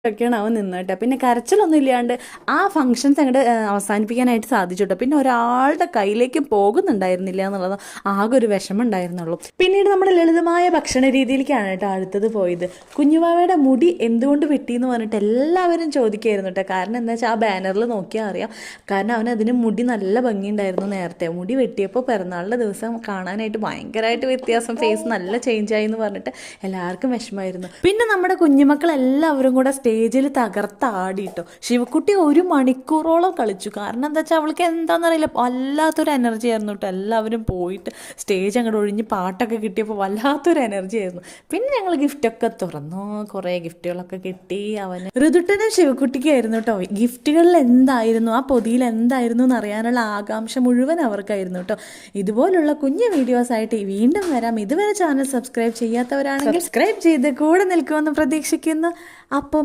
ഒക്കെയാണ് അവൻ നിന്നിട്ട് പിന്നെ കരച്ചിലൊന്നും ഇല്ലാണ്ട് ആ ഫങ്ഷൻസ് അങ്ങോട്ട് അവസാനിപ്പിക്കാനായിട്ട് സാധിച്ചു കേട്ടോ. പിന്നെ ഒരാളുടെ കയ്യിലേക്ക് പോകുന്നുണ്ടായിരുന്നില്ല എന്നുള്ളത് ആകെ ഒരു വിഷമം ഉണ്ടായിരുന്നുള്ളൂ. പിന്നീട് നമ്മുടെ ലളിതമായ ഭക്ഷണ രീതിയിലേക്കാണ് കേട്ടോ അടുത്തത് പോയത്. കുഞ്ഞുവാവയുടെ മുടി എന്തുകൊണ്ട് വെട്ടിയെന്ന് പറഞ്ഞിട്ട് എല്ലാവരും ചോദിക്കായിരുന്നു കേട്ടോ. കാരണം എന്താ വെച്ചാൽ ആ ബാനറിൽ നോക്കിയാൽ അറിയാം. കാരണം അതിന് മുടി നല്ല ഭംഗിയുണ്ടായിരുന്നു നേരത്തെ. മുടി വെട്ടിയപ്പോൾ പിറന്നാളിൻ്റെ ദിവസം കാണാനായിട്ട് ഭയങ്കരമായിട്ട് വ്യത്യാസം, ഫേസ് നല്ല ചേഞ്ചായി എന്ന് പറഞ്ഞിട്ട് എല്ലാവർക്കും വിഷമമായിരുന്നു. പിന്നെ നമ്മുടെ കുഞ്ഞുമക്കൾ എല്ലാവരും കൂടെ സ്റ്റേജിൽ തകർത്താടിട്ടോ. ശിവക്കുട്ടി 1 മണിക്കൂറോളം കളിച്ചു. കാരണം എന്താ വെച്ചാൽ അവൾക്ക് എന്താണെന്നറിയില്ല, വല്ലാത്തൊരു എനർജി ആയിരുന്നു കേട്ടോ. എല്ലാവരും പോയിട്ട് സ്റ്റേജ് അങ്ങോട്ട് ഒഴിഞ്ഞ് പാട്ടൊക്കെ കിട്ടിയപ്പോൾ വല്ലാത്തൊരു എനർജി ആയിരുന്നു. പിന്നെ ഞങ്ങൾ ഗിഫ്റ്റൊക്കെ തുറന്നു, കുറേ ഗിഫ്റ്റുകളൊക്കെ കിട്ടി. അവന് ഋതുട്ടനും ശിവക്കുട്ടിക്കായിരുന്നു കേട്ടോ. ഗിഫ്റ്റുകളിൽ എന്തായിരുന്നു, ആ പൊതിയിൽ എന്തായിരുന്നു എന്നറിയാനുള്ള ആകാംക്ഷ മുഴുവൻ അവർക്കായിരുന്നു കേട്ടോ. ഇതുപോലുള്ള കുഞ്ഞു വീഡിയോസായിട്ട് വീണ്ടും വരാം. ഇതുവരെ ചാനൽ സബ്സ്ക്രൈബ് ചെയ്യാത്തവരാണെങ്കിൽ സബ്സ്ക്രൈബ് ചെയ്ത് കൂടെ നിൽക്കുമെന്ന് പ്രതീക്ഷിക്കുന്നു. അപ്പോൾ